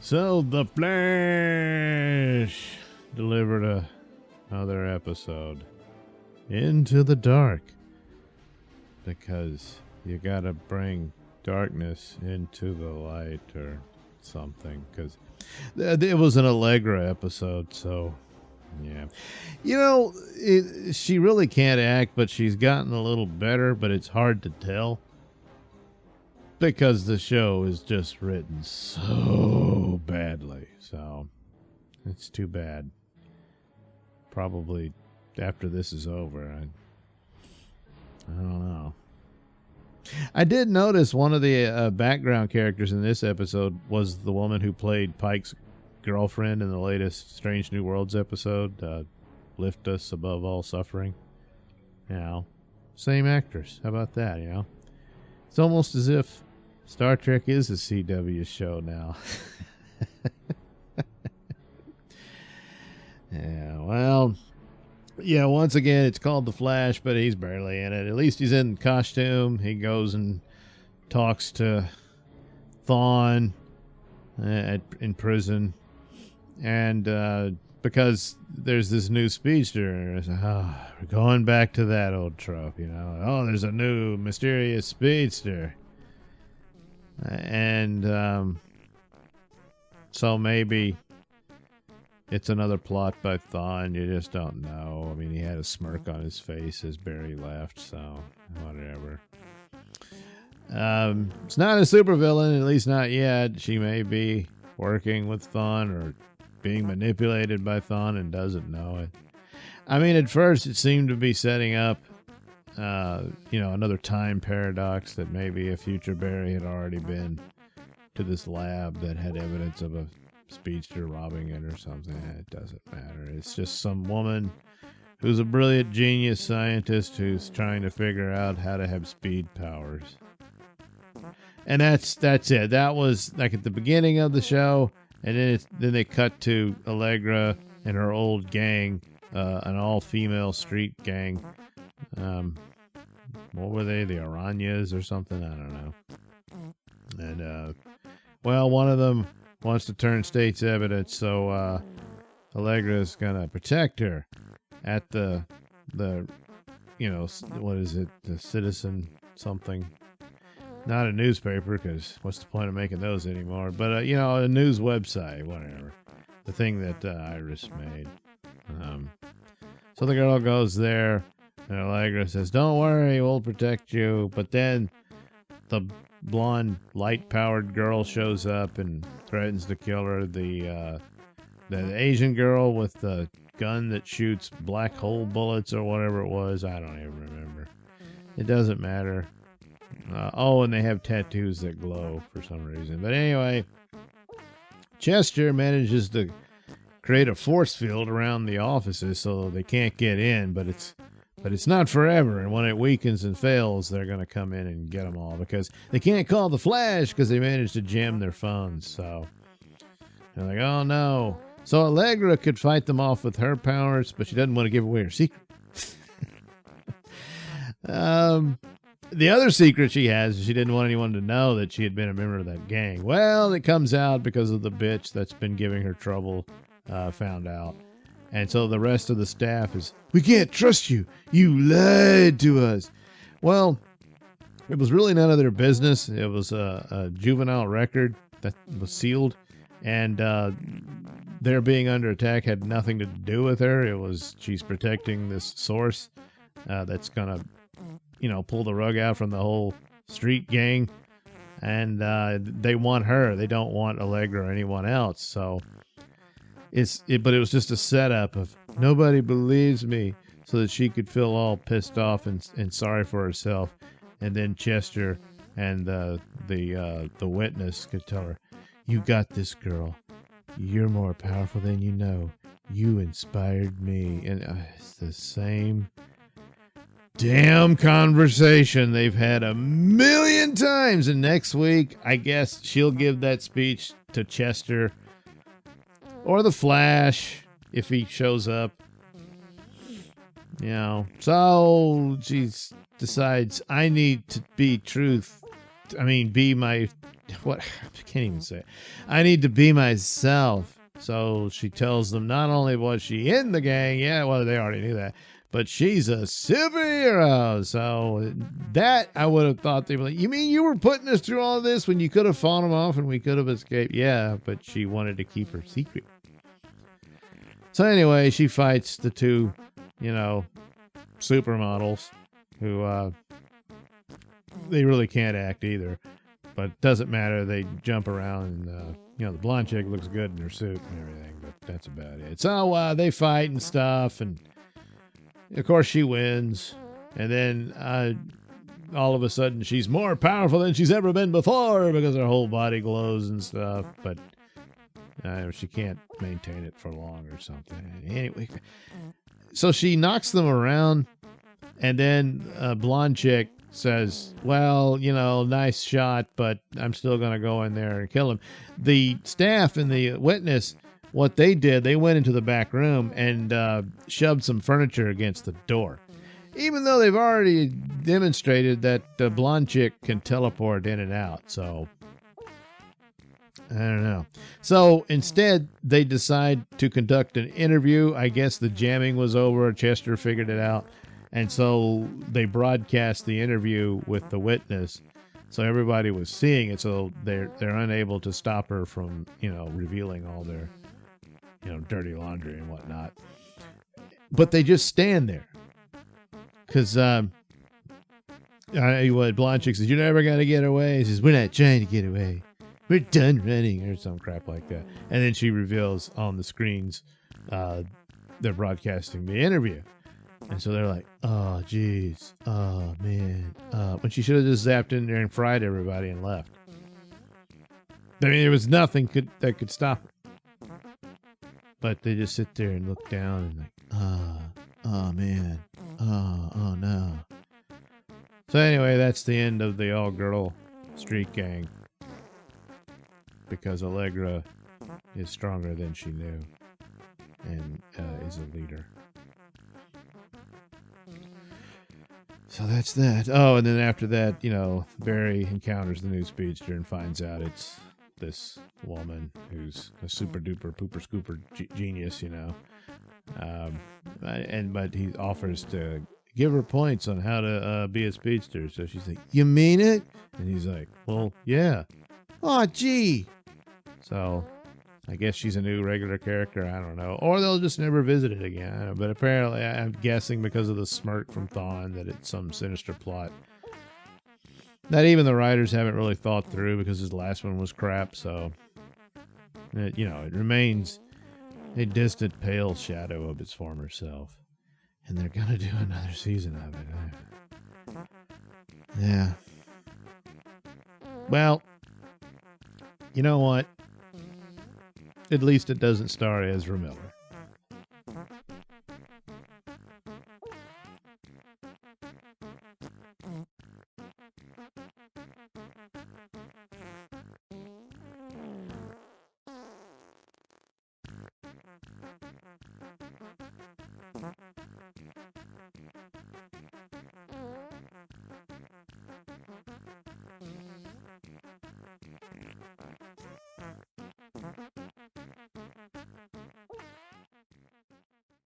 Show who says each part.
Speaker 1: So the Flash delivered another episode into the dark, because you gotta bring darkness into the light or something, because it was an Allegra episode. So yeah, she really can't act, but she's gotten a little better, but it's hard to tell because the show is just written so badly. So it's too bad. Probably after this is over, I don't know. I did notice one of the background characters in this episode was the woman who played Pike's girlfriend in the latest Strange New Worlds episode, Lift Us Above All Suffering. Same actress. How about that, It's almost as if Star Trek is a CW show now. Once again, it's called The Flash, but he's barely in it. At least he's in costume. He goes and talks to Thawne in prison. And because there's this new speedster, we're going back to that old trope, there's a new mysterious speedster. And so maybe it's another plot by Thawne. You just don't know. I mean, he had a smirk on his face as Barry left, so whatever. It's not a supervillain, at least not yet. She may be working with Thawne or being manipulated by Thawne and doesn't know it. I mean, at first it seemed to be setting up another time paradox, that maybe a future Barry had already been to this lab that had evidence of a speedster robbing it or something. It doesn't matter. It's just some woman who's a brilliant genius scientist who's trying to figure out how to have speed powers. And that's it. That was like at the beginning of the show, and then they cut to Allegra and her old gang, an all-female street gang. What were they? The Aranyas or something? I don't know. And one of them wants to turn state's evidence, so Allegra's gonna protect her at the what is it? The Citizen something. Not a newspaper, because what's the point of making those anymore? But a news website, whatever. The thing that Iris made. So the girl goes there, and Allegra says, "Don't worry, we'll protect you." But then the blonde, light-powered girl shows up and threatens to kill her. The Asian girl with the gun that shoots black hole bullets or whatever it was. I don't even remember. It doesn't matter. And they have tattoos that glow for some reason. But anyway, Chester manages to create a force field around the offices so they can't get in, but it's not forever. And when it weakens and fails, they're going to come in and get them all, because they can't call the Flash because they managed to jam their phones. So they're like, oh no. So Allegra could fight them off with her powers, but she doesn't want to give away her secret. The other secret she has is she didn't want anyone to know that she had been a member of that gang. Well, it comes out because of the bitch that's been giving her trouble, found out. And so the rest of the staff is, "We can't trust you. You lied to us." Well, it was really none of their business. It was a juvenile record that was sealed. And their being under attack had nothing to do with her. It was, she's protecting this source that's going to, pull the rug out from the whole street gang. And they want her. They don't want Allegra or anyone else. So but it was just a setup of, nobody believes me, so that she could feel all pissed off and sorry for herself. And then Chester and the witness could tell her, "You got this, girl. You're more powerful than you know. You inspired me." And it's the same damn conversation they've had a million times. And next week, I guess she'll give that speech to Chester or the Flash if he shows up. So she decides, I need to be truth be my, what? I can't even say it. I need to be myself. So she tells them not only was she in the gang, yeah, well, they already knew that, but she's a superhero. So that I would have thought they were like, you mean you were putting us through all this when you could have fought them off and we could have escaped? Yeah, but she wanted to keep her secret. So anyway, she fights the two, supermodels who they really can't act either, but it doesn't matter. They jump around and, the blonde chick looks good in her suit and everything, but that's about it. So they fight and stuff, and of course she wins. And then all of a sudden she's more powerful than she's ever been before because her whole body glows and stuff, but she can't maintain it for long or something. Anyway, so she knocks them around, and then a blonde chick says, well, nice shot, but I'm still going to go in there and kill him. The staff and the witness, what they did, they went into the back room and shoved some furniture against the door, even though they've already demonstrated that the blonde chick can teleport in and out. So I don't know. So instead, they decide to conduct an interview. I guess the jamming was over. Chester figured it out. And so they broadcast the interview with the witness. So everybody was seeing it. So they're unable to stop her from, revealing all their, dirty laundry and whatnot. But they just stand there. Because blonde chick says, you're never going to get away. He says, we're not trying to get away. We're done running, or some crap like that. And then she reveals on the screens they're broadcasting the interview. And so they're like, oh, geez. Oh, man. When she should have just zapped in there and fried everybody and left. I mean, there was nothing that could stop her. But they just sit there and look down and like, oh, man. Oh, no. So anyway, that's the end of the all-girl street gang. Because Allegra is stronger than she knew and is a leader. So that's that. Oh, and then after that, Barry encounters the new speedster and finds out it's this woman who's a super duper pooper scooper genius, but he offers to give her points on how to be a speedster. So she's like, you mean it? And he's like, well, yeah. Oh, gee. So I guess she's a new regular character. I don't know. Or they'll just never visit it again. But apparently, I'm guessing because of the smirk from Thawne that it's some sinister plot that even the writers haven't really thought through because his last one was crap. So, it remains a distant, pale shadow of its former self. And they're going to do another season of it. Yeah. Well, you know what? At least it doesn't star Ezra Miller.